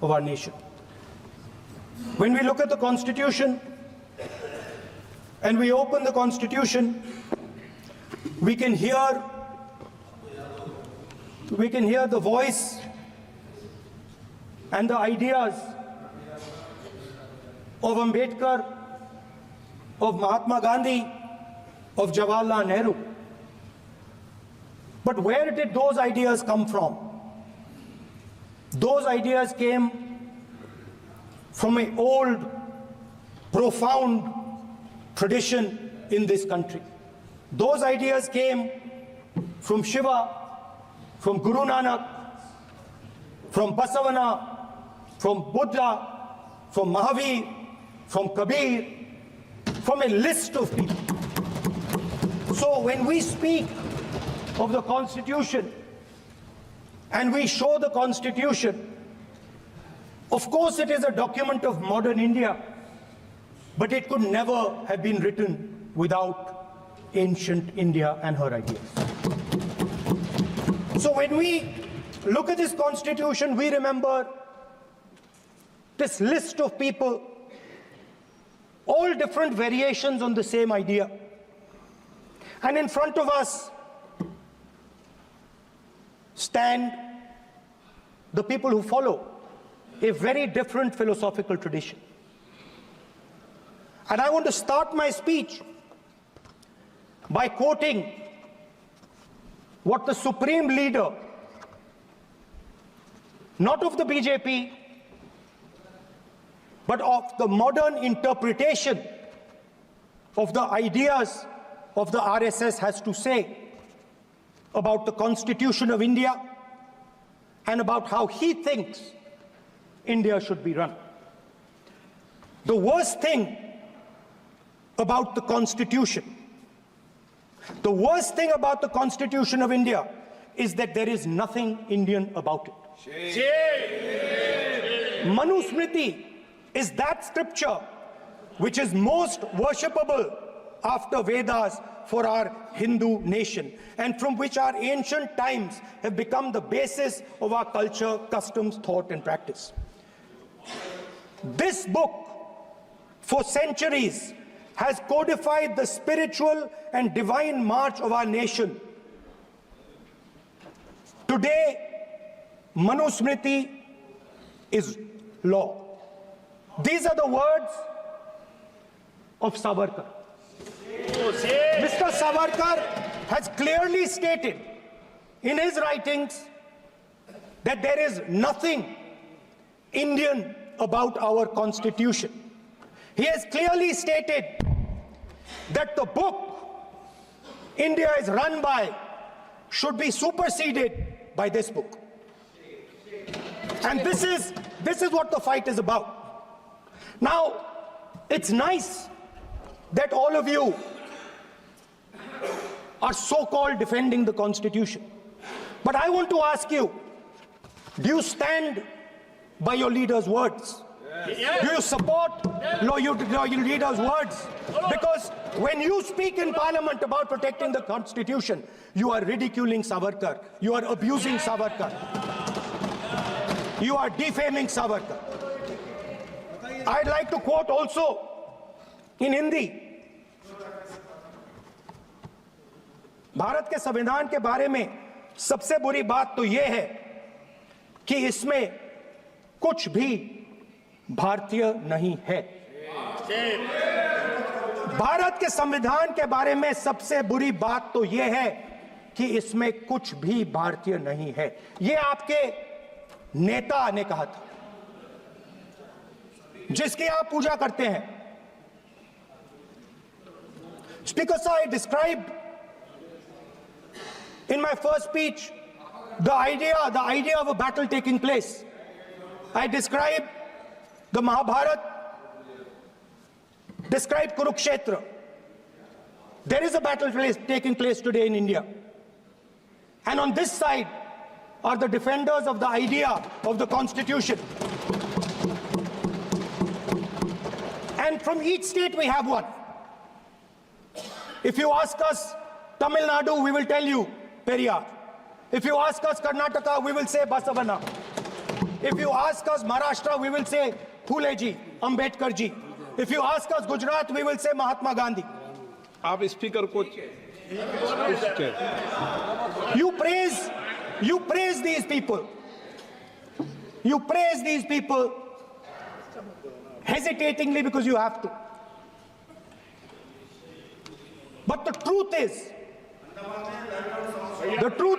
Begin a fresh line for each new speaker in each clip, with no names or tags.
of our nation. When we look at the Constitution and we open the Constitution, we can hear the voice and the ideas of Ambedkar, of Mahatma Gandhi, of Jawaharlal Nehru. But where did those ideas come from? Those ideas came from an old, profound tradition in this country. Those ideas came from Shiva, from Guru Nanak, from Basavana, from Buddha, from Mahavir, from Kabir, from a list of people. So when we speak of the Constitution and we show the Constitution, of course it is a document of modern India, but it could never have been written without ancient India and her ideas. So when we look at this Constitution, we remember this list of people, all different variations on the same idea. And in front of us stand the people who follow a very different philosophical tradition. And I want to start my speech by quoting what the supreme leader, not of the BJP, but of the modern interpretation of the ideas of the RSS has to say about the Constitution of India and about how he thinks India should be run. The worst thing about the Constitution, the worst thing about the Constitution of India is that there is nothing Indian about it. Manusmriti is that scripture which is most worshipable after Vedas for our Hindu nation, and from which our ancient times have become the basis of our culture, customs, thought, and practice. This book, for centuries, has codified the spiritual and divine march of our nation. Today, Manusmriti is law. These are the words of Savarkar. Mr. Savarkar has clearly stated in his writings that there is nothing Indian about our Constitution. He has clearly stated that the book India is run by should be superseded by this book. And this is what the fight is about. Now, it's nice that all of you are so-called defending the Constitution. But I want to ask you, do you stand by your leader's words? Yes. Do you support your leader's words? Because when you speak in Parliament about protecting the Constitution, you are ridiculing Savarkar, you are abusing Savarkar, you are defaming Savarkar. I'd like to quote also in Hindi. Bharat के संविधान के बारे में सबसे बुरी बात तो यह है कि इसमें कुछ भी भारतीय नहीं है। भारत के संविधान के बारे में सबसे बुरी बात तो यह है कि इसमें कुछ भी भारतीय नहीं है। यह आपके नेता ने कहा था, जिसकी आप पूजा करते हैं। Speaker sir, I described in my first speech the idea of a battle taking place. I described the Mahabharata, described Kurukshetra. There is a battle taking place today in India. And on this side are the defenders of the idea of the Constitution. And from each state we have one. If you ask us Tamil Nadu, we will tell you Periyar. If you ask us Karnataka, we will say Basavana. If you ask us Maharashtra, we will say Phule ji, Ambedkar ji. If you ask us Gujarat, we will say Mahatma Gandhi.
आप speaker को
You praise these people. You praise these people hesitatingly because you have to. But the truth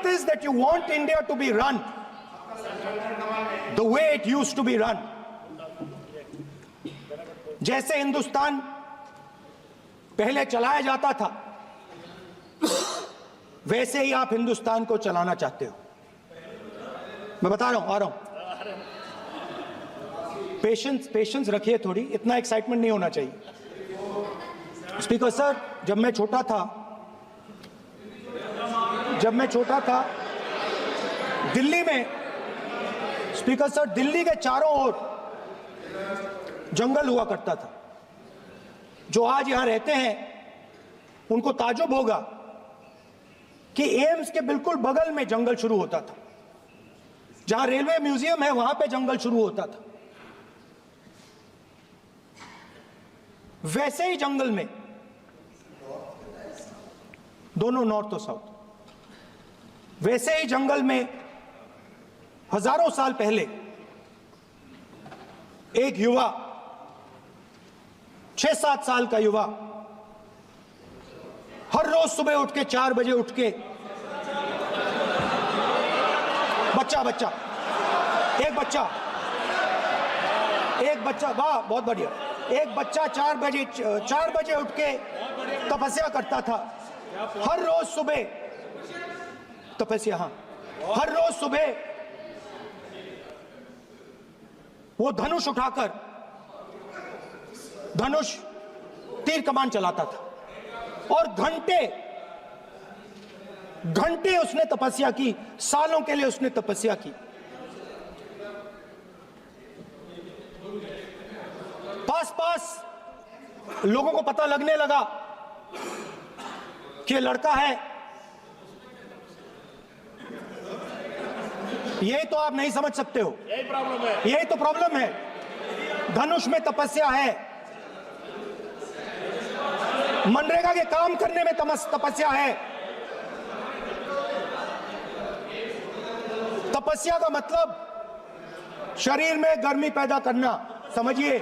is that you want India to be run the way it used to be run. जैसे हिंदुस्तान पहले चलाया जाता था, वैसे ही आप हिंदुस्तान को चलाना चाहते हो। मैं बता रहा हूं, आ रहा हूं। पेशेंस रखिए थोड़ी, इतना एक्साइटमेंट नहीं होना चाहिए। स्पीकर सर, जब मैं छोटा था दिल्ली में, स्पीकर सर, दिल्ली के चारों ओर जंगल हुआ करता था। जो आज यहां रहते हैं उनको ताजुब होगा कि एम्स के बिल्कुल बगल में जंगल शुरू होता था। जहां रेलवे म्यूजियम है वहां पे जंगल शुरू होता था। वैसे ही जंगल में, दोनों नॉर्थ और साउथ, वैसे ही जंगल में हजारों साल पहले एक युवा, 6-7 साल का युवा, हर रोज सुबह उठ के 4 बजे उठ के, एक बच्चा, वाह बहुत बढ़िया, एक बच्चा 4 बजे उठ के तपस्या करता था। हर रोज सुबह तपस्या, हाँ, हर रोज सुबह वो धनुष उठाकर तीर कमान चलाता था और घंटे उसने तपस्या की, सालों के लिए उसने तपस्या की। पास लोगों को पता लगने लगा कि लड़का है। यही तो आप नहीं समझ सकते हो, यही तो प्रॉब्लम है। धनुष में तपस्या है, मनरेगा के काम करने में तपस्या है। तपस्या का मतलब शरीर में गर्मी पैदा करना, समझिए।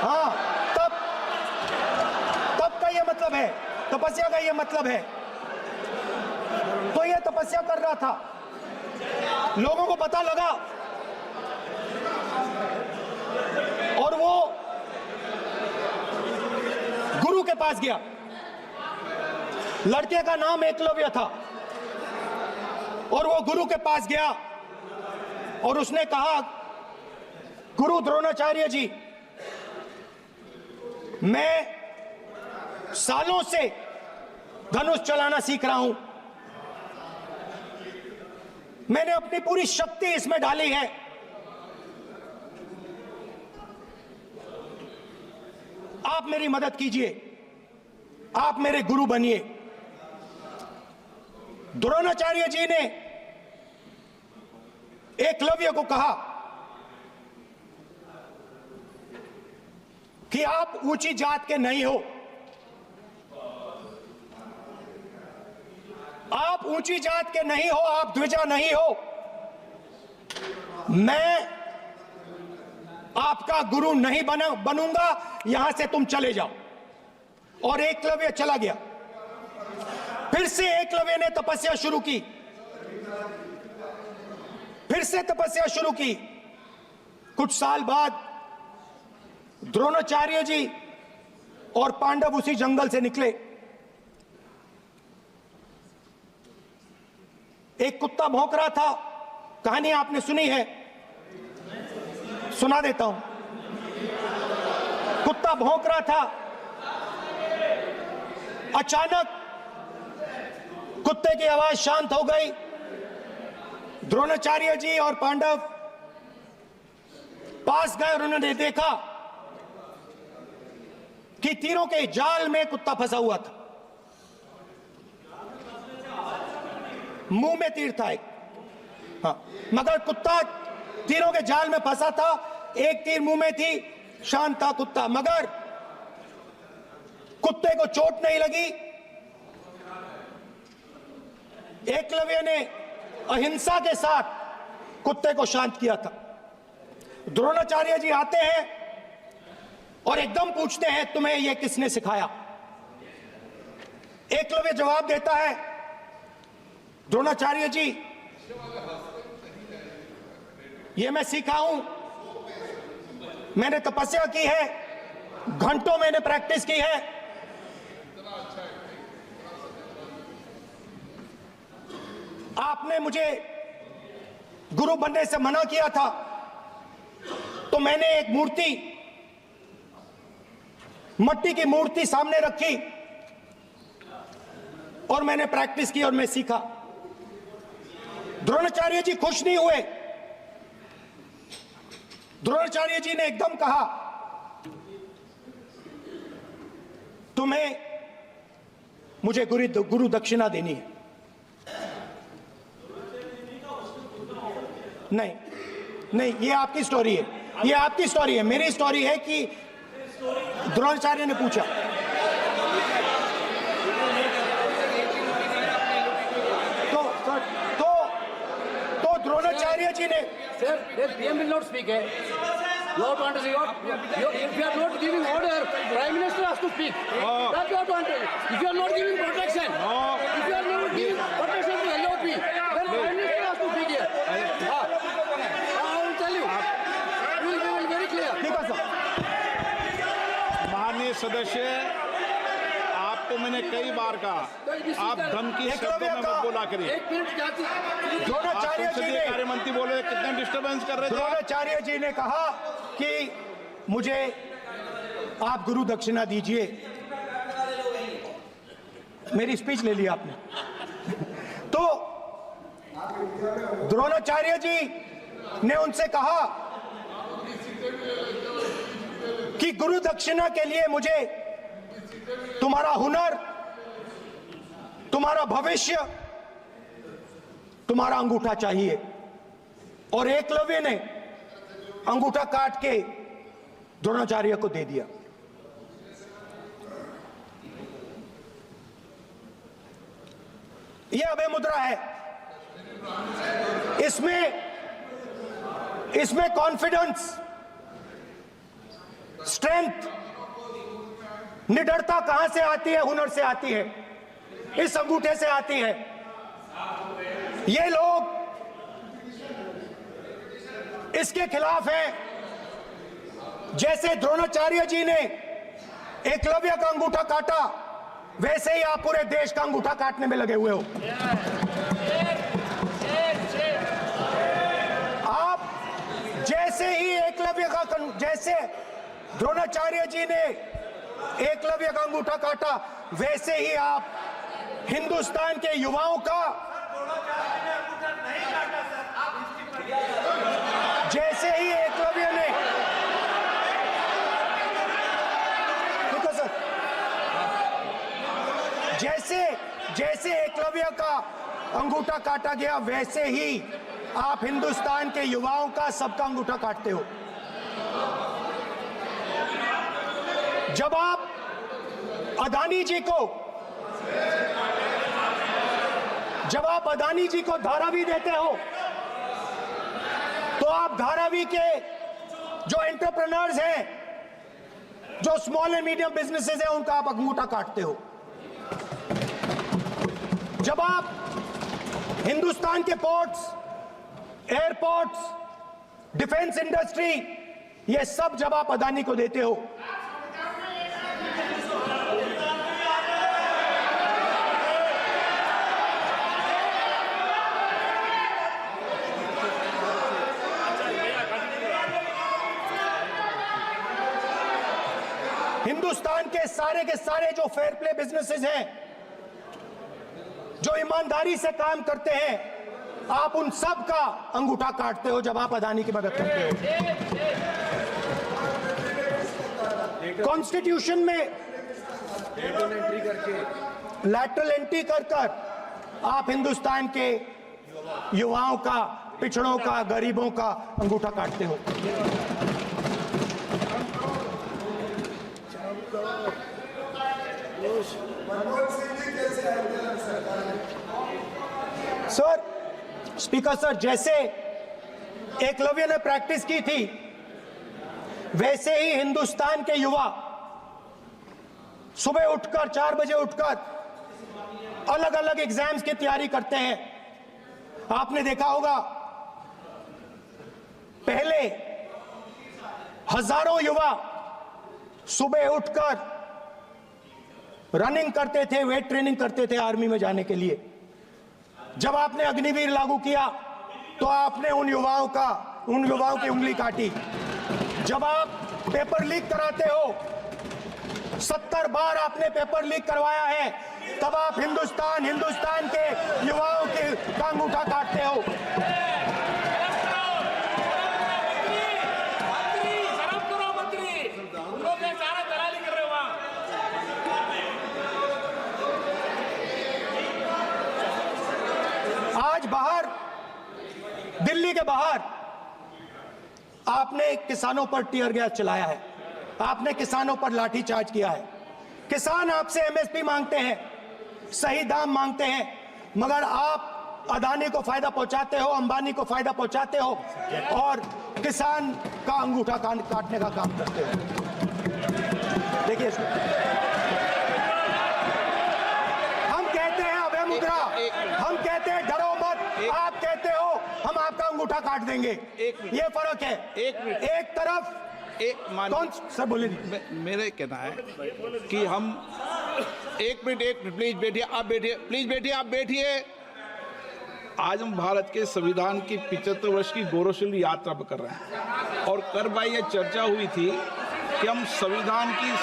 हाँ, तब का ये मतलब है, तपस्या का ये मतलब है। तो ये तपस्या कर रहा था, लोगों को पता लगा और वो गुरु के पास गया। लड़के का नाम एकलव्य था और वो गुरु के पास गया और उसने कहा, गुरु द्रोणाचार्य जी, मैं सालों से धनुष चलाना सीख रहा हूं, मैंने अपनी पूरी शक्ति इसमें डाली है। आप मेरी मदद कीजिए, आप मेरे गुरु बनिए। द्रोणाचार्य जी ने एकलव्य को कहा कि आप ऊंची जात के नहीं हो, आप ऊंची जात के नहीं हो, आप द्विजा नहीं हो। मैं आपका गुरु नहीं बनूंगा, यहां से तुम चले जाओ। और एकलव्य चला गया। फिर से एकलव्य ने तपस्या शुरू की, फिर से तपस्या शुरू की। कुछ साल बाद द्रोणाचार्य जी और पांडव उसी जंगल से निकले। एक कुत्ता भौंक रहा था, कहानी आपने सुनी है, सुना देता हूं। कुत्ता भौंक रहा था, अचानक कुत्ते की आवाज शांत हो गई। द्रोणाचार्य जी और पांडव पास गए और उन्होंने देखा कि तीरों के जाल में कुत्ता फंसा हुआ था। मुंह में तीर था एक, हाँ, मगर कुत्ता तीरों के जाल में फंसा था, एक तीर मुंह में थी, शांत था कुत्ता, मगर कुत्ते को चोट नहीं लगी। एकलव्य ने अहिंसा के साथ कुत्ते को शांत किया था। द्रोणाचार्य जी आते हैं और एकदम पूछते हैं, तुम्हें यह किसने सिखाया? एकलव्य जवाब देता है, द्रोणाचार्य जी, यह मैं सीखा हूं, मैंने तपस्या की है, घंटों मैंने प्रैक्टिस की है। आपने मुझे गुरु बनने से मना किया था, तो मैंने एक मूर्ति, मट्टी की मूर्ति सामने रखी और मैंने प्रैक्टिस की और मैं सीखा। द्रोणाचार्य जी खुश नहीं हुए। द्रोणाचार्य जी ने एकदम कहा, तुम्हें मुझे गुरु दक्षिणा देनी है। नहीं नहीं, ये आपकी स्टोरी है, ये आपकी स्टोरी है। मेरी स्टोरी है कि द्रोणाचार्य ने पूछा। तो द्रोणाचार्य जी ने,
Sir, the PM will not speak. You have to understand. If you are not giving order, Prime Minister has to speak. That you have to understand. If you are not giving protection, if you are not giving protection to LOP, then Prime Minister has to speak here. I will tell you. We will be very clear.
ठीक है sir.
माननीय सदस्य, आपको मैंने कई बार कहा, आप धमकी शब्दों में मत बोला करिए।
एक मिनट क्या थी?
द्रोणाचार्य जी
संसदीय
ने,
कार्य मंत्री बोले, कितने डिस्टर्बेंस कर रहे थे?
द्रोणाचार्य जी ने कहा कि मुझे आप गुरु दक्षिणा दीजिए। मेरी स्पीच ले ली आपने। तो द्रोणाचार्य जी ने उनसे कहा कि गुरु दक्षिणा के लिए मुझे तुम्हारा हुनर, तुम्हारा भविष्य, तुम्हारा अंगूठा चाहिए। और एकलव्य ने अंगूठा काट के द्रोणाचार्य को दे दिया। यह अभय मुद्रा है। इसमें कॉन्फिडेंस, स्ट्रेंथ, निडरता कहां से आती है? हुनर से आती है, इस अंगूठे से आती है। ये लोग इसके खिलाफ हैं। जैसे द्रोणाचार्य जी ने एकलव्य का अंगूठा काटा, वैसे ही आप पूरे देश का अंगूठा काटने में लगे हुए हो। आप जैसे ही एकलव्य का, जैसे द्रोणाचार्य जी ने एकलव्य का अंगूठा काटा, वैसे ही आप हिंदुस्तान के युवाओं का, जैसे ही एकलव्य ने, देखो सर, जैसे एकलव्य का अंगूठा काटा गया, वैसे ही आप हिंदुस्तान के युवाओं का, सबका अंगूठा काटते हो। जब आप अदानी जी को धारावी देते हो, तो आप धारावी के जो एंटरप्रेन्योर्स हैं, जो स्मॉल एंड मीडियम बिजनेसेस हैं, उनका आप अंगूठा काटते हो। जब आप हिंदुस्तान के पोर्ट्स, एयरपोर्ट्स, डिफेंस इंडस्ट्री, ये सब जब आप अदानी को देते हो, हिंदुस्तान के सारे जो फेयर प्ले बिजनेसेस हैं, जो ईमानदारी से काम करते हैं, आप उन सब का अंगूठा काटते हो जब आप अदानी की मदद करते हो। कॉन्स्टिट्यूशन में लैटरल एंट्री कर आप हिंदुस्तान के युवाओं का पिछड़ों का, गरीबों का अंगूठा काटते हो। सर, स्पीकर सर, जैसे एकलव्य ने प्रैक्टिस की थी वैसे ही हिंदुस्तान के युवा सुबह उठकर 4 बजे उठकर अलग अलग एग्जाम्स की तैयारी करते हैं। आपने देखा होगा पहले हजारों युवा सुबह उठकर रनिंग करते थे, वेट ट्रेनिंग करते थे आर्मी में जाने के लिए। जब आपने अग्निवीर लागू किया तो आपने उन युवाओं की उंगली काटी। जब आप पेपर लीक कराते हो, 70 बार आपने पेपर लीक करवाया है, तब आप हिंदुस्तान के युवाओं का अंगूठा काटते हो। आज बाहर, दिल्ली के बाहर आपने किसानों पर टीयर गैस चलाया है, आपने किसानों पर लाठीचार्ज किया है। किसान आपसे एमएसपी मांगते हैं, सही दाम मांगते हैं, मगर आप अदानी को फायदा पहुंचाते हो, अंबानी को फायदा पहुंचाते हो और किसान का अंगूठा काटने का काम करते हो। देखिए, हम कहते हैं अभय मुद्रा, हम कहते हैं डरो मत, आप कहते हो हम आपका अंगूठा काट देंगे। ये फर्क है। एक तरफ कौन सर बोलिए।
मेरे कहना है कि हम एक मिनट प्लीज बैठिए, आप बैठिए, प्लीज बैठिए, आप बैठिए। आज हम भारत के संविधान की 75 वर्ष की गौरवशाली यात्रा पर कर रहे हैं और कर भाई ये चर्चा हुई थी कि हम संविधान की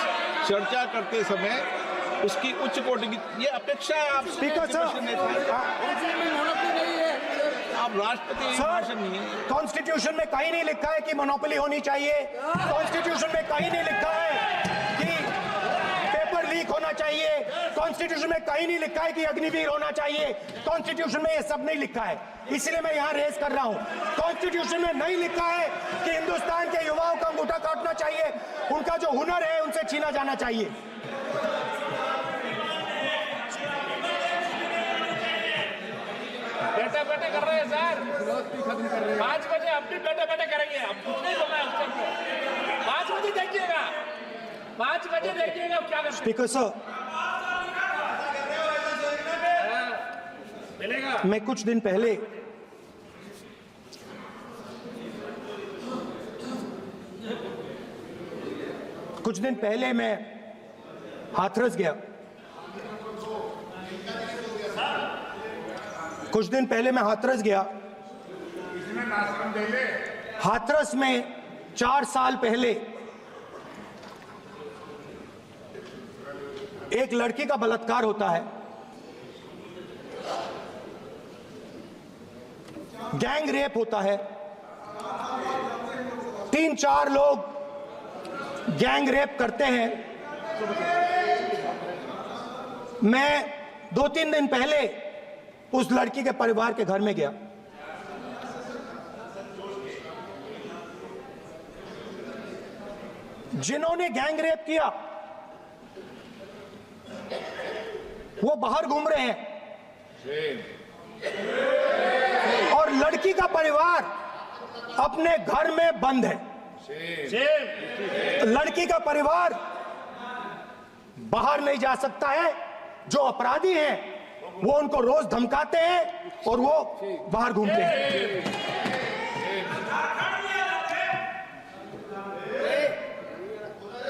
चर्चा करते समय उसकी उच्च कोटि की ये अपेक्षा है। आप
स्पीकर सर,
आप राष्ट्रपति।
कॉन्स्टिट्यूशन में कहीं नहीं लिखा है कि मोनोपोली होनी चाहिए। कॉन्स्टिट्यूशन में कहीं नहीं लिखा है कि पेपर लीक होना चाहिए। कॉन्स्टिट्यूशन में कहीं नहीं लिखा है कि अग्निवीर होना चाहिए। कॉन्स्टिट्यूशन में ये सब नहीं लिखा है, इसलिए मैं यहाँ रेस कर रहा हूँ। कॉन्स्टिट्यूशन में नहीं लिखा है कि हिंदुस्तान के युवाओं का अंगूठा काटना चाहिए, उनका जो हुनर है उनसे छीना जाना चाहिए।
बैठे कर रहे हैं सर, 5 बजे अपनी बैठे करेंगे, अब कुछ नहीं बोलना है उसको। 5 बजे देखिएगा, 5 बजे देखिएगा क्या कर।
स्पीकर सर,
मिलेगा।
मैं कुछ दिन पहले मैं हाथरस गया। कुछ दिन पहले मैं हाथरस गया। हाथरस में 4 साल पहले एक लड़की का बलात्कार होता है। गैंग रेप होता है। 3-4 लोग गैंग रेप करते हैं। मैं 2-3 दिन पहले उस लड़की के परिवार के घर में गया। जिन्होंने गैंग रेप किया वो बाहर घूम रहे हैं और लड़की का परिवार अपने घर में बंद है। लड़की का परिवार बाहर नहीं जा सकता है। जो अपराधी हैं वो उनको रोज धमकाते हैं और वो बाहर घूमते हैं।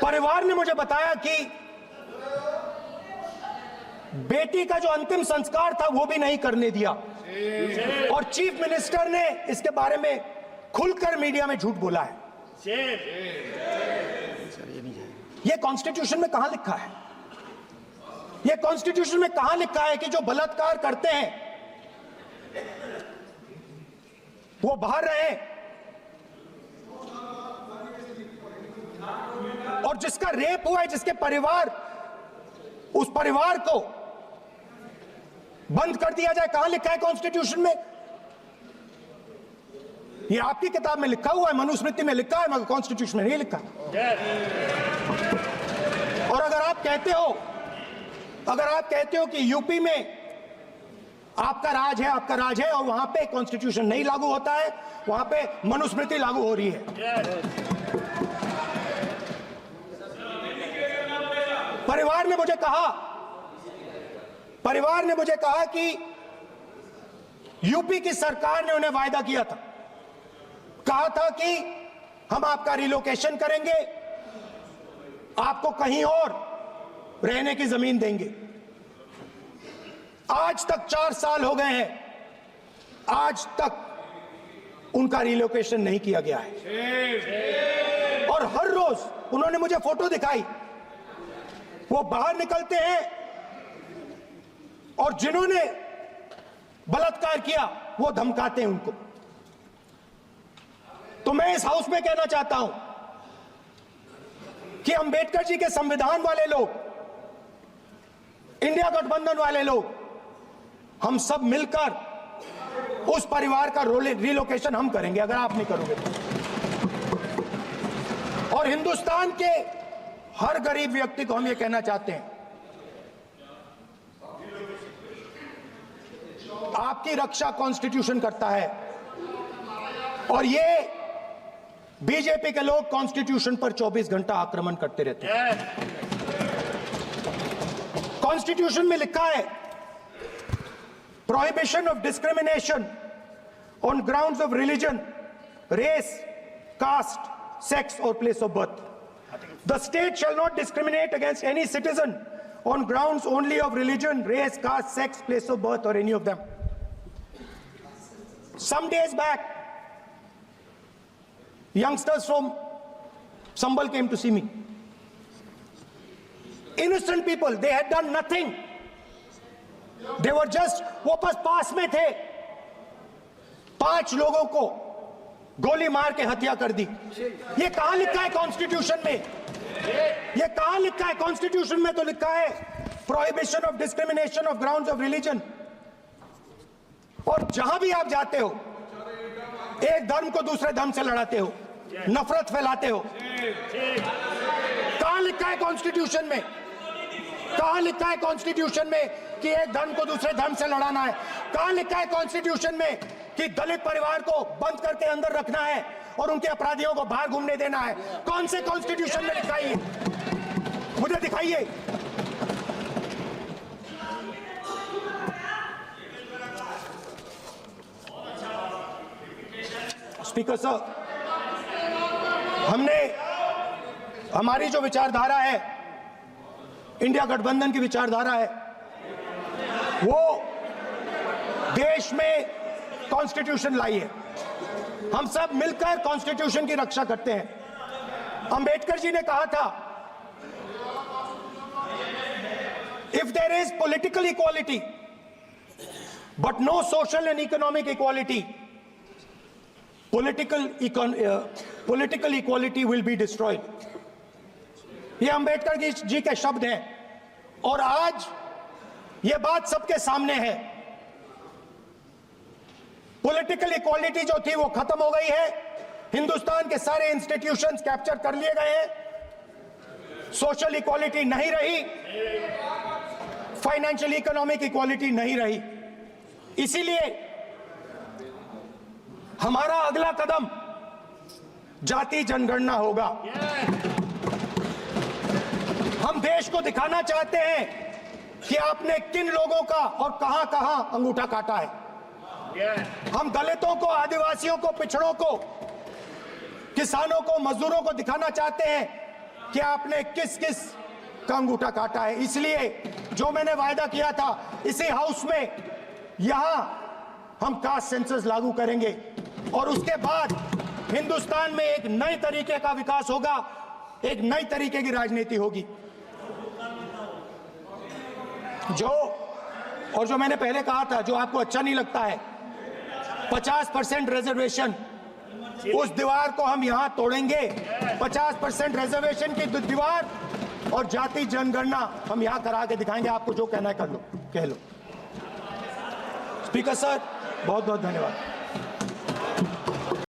परिवार ने मुझे बताया कि बेटी का जो अंतिम संस्कार था वो भी नहीं करने दिया और चीफ मिनिस्टर ने इसके बारे में खुलकर मीडिया में झूठ बोला है। ये कॉन्स्टिट्यूशन में कहां लिखा है? ये कॉन्स्टिट्यूशन में कहां लिखा है कि जो बलात्कार करते हैं वो बाहर रहे और जिसका रेप हुआ है, जिसके परिवार, उस परिवार को बंद कर दिया जाए? कहां लिखा है कॉन्स्टिट्यूशन में? ये आपकी किताब में लिखा हुआ है, मनुस्मृति में लिखा है, मगर कॉन्स्टिट्यूशन में नहीं लिखा। और अगर आप कहते हो कि यूपी में आपका राज है और वहां पे कॉन्स्टिट्यूशन नहीं लागू होता है, वहां पे मनुस्मृति लागू हो रही है। परिवार ने मुझे कहा कि यूपी की सरकार ने उन्हें वायदा किया था, कहा था कि हम आपका रिलोकेशन करेंगे, आपको कहीं और रहने की जमीन देंगे। आज तक 4 साल हो गए हैं, आज तक उनका रिलोकेशन नहीं किया गया है। और हर रोज उन्होंने मुझे फोटो दिखाई, वो बाहर निकलते हैं और जिन्होंने बलात्कार किया वो धमकाते हैं उनको। तो मैं इस हाउस में कहना चाहता हूं कि अंबेडकर जी के संविधान वाले लोग, इंडिया गठबंधन वाले लोग, हम सब मिलकर उस परिवार का रिलोकेशन हम करेंगे, अगर आप नहीं करोगे तो। और हिंदुस्तान के हर गरीब व्यक्ति को हम ये कहना चाहते हैं, आपकी रक्षा कॉन्स्टिट्यूशन करता है। और ये बीजेपी के लोग कॉन्स्टिट्यूशन पर 24 घंटा आक्रमण करते रहते हैं। कॉन्स्टिट्यूशन में लिखा है, prohibition of discrimination on grounds of religion, race, caste, sex और place of birth. The state shall not discriminate against any citizen on grounds only of religion, race, caste, sex, place of birth, or any of them. Some days back, youngsters from Sambal came to see me. Innocent people, they had done nothing. They were just, वो पास में थे, 5 लोगों को गोली मार के हत्या कर दी। ये कहां लिखा है कॉन्स्टिट्यूशन में? ये कहां लिखा है? कॉन्स्टिट्यूशन में तो लिखा है prohibition of discrimination of grounds of religion. और जहां भी आप जाते हो, एक धर्म को दूसरे धर्म से लड़ाते हो, नफरत फैलाते हो। कहां लिखा है कॉन्स्टिट्यूशन में? कहां लिखा है कॉन्स्टिट्यूशन में कि एक धर्म को दूसरे धर्म से लड़ाना है? कहां लिखा है कॉन्स्टिट्यूशन में कि दलित परिवार को बंद करके अंदर रखना है और उनके अपराधियों को बाहर घूमने देना है? कौन से कॉन्स्टिट्यूशन में लिखा है? मुझे दिखाइए। स्पीकर सर, हमारी जो विचारधारा है, इंडिया गठबंधन की विचारधारा है, वो देश में कॉन्स्टिट्यूशन लाई है। हम सब मिलकर कॉन्स्टिट्यूशन की रक्षा करते हैं। अंबेडकर जी ने कहा था, if there is political equality but no social and economic equality, political equality will be destroyed. ये अंबेडकर जी के शब्द हैं और आज ये बात सबके सामने है। पॉलिटिकल इक्वालिटी जो थी वो खत्म हो गई है। हिंदुस्तान के सारे इंस्टीट्यूशंस कैप्चर कर लिए गए हैं। सोशल इक्वालिटी नहीं रही, फाइनेंशियल इकोनॉमिक इक्वालिटी नहीं रही। इसीलिए हमारा अगला कदम जाति जनगणना होगा। हम देश को दिखाना चाहते हैं कि आपने किन लोगों का और कहां कहां अंगूठा काटा है। हम दलितों को, आदिवासियों को, पिछड़ों को, किसानों को, मजदूरों को दिखाना चाहते हैं कि आपने किस किस का अंगूठा काटा है। इसलिए जो मैंने वायदा किया था, इसी हाउस में यहां हम कास्ट सेंसस लागू करेंगे और उसके बाद हिंदुस्तान में एक नए तरीके का विकास होगा, एक नई तरीके की राजनीति होगी। जो मैंने पहले कहा था, जो आपको अच्छा नहीं लगता है, 50% रिजर्वेशन, उस दीवार को हम यहां तोड़ेंगे। 50% रिजर्वेशन की दीवार और जाति जनगणना हम यहां करा के दिखाएंगे। आपको जो कहना है कर लो, कह लो। स्पीकर सर, बहुत बहुत धन्यवाद।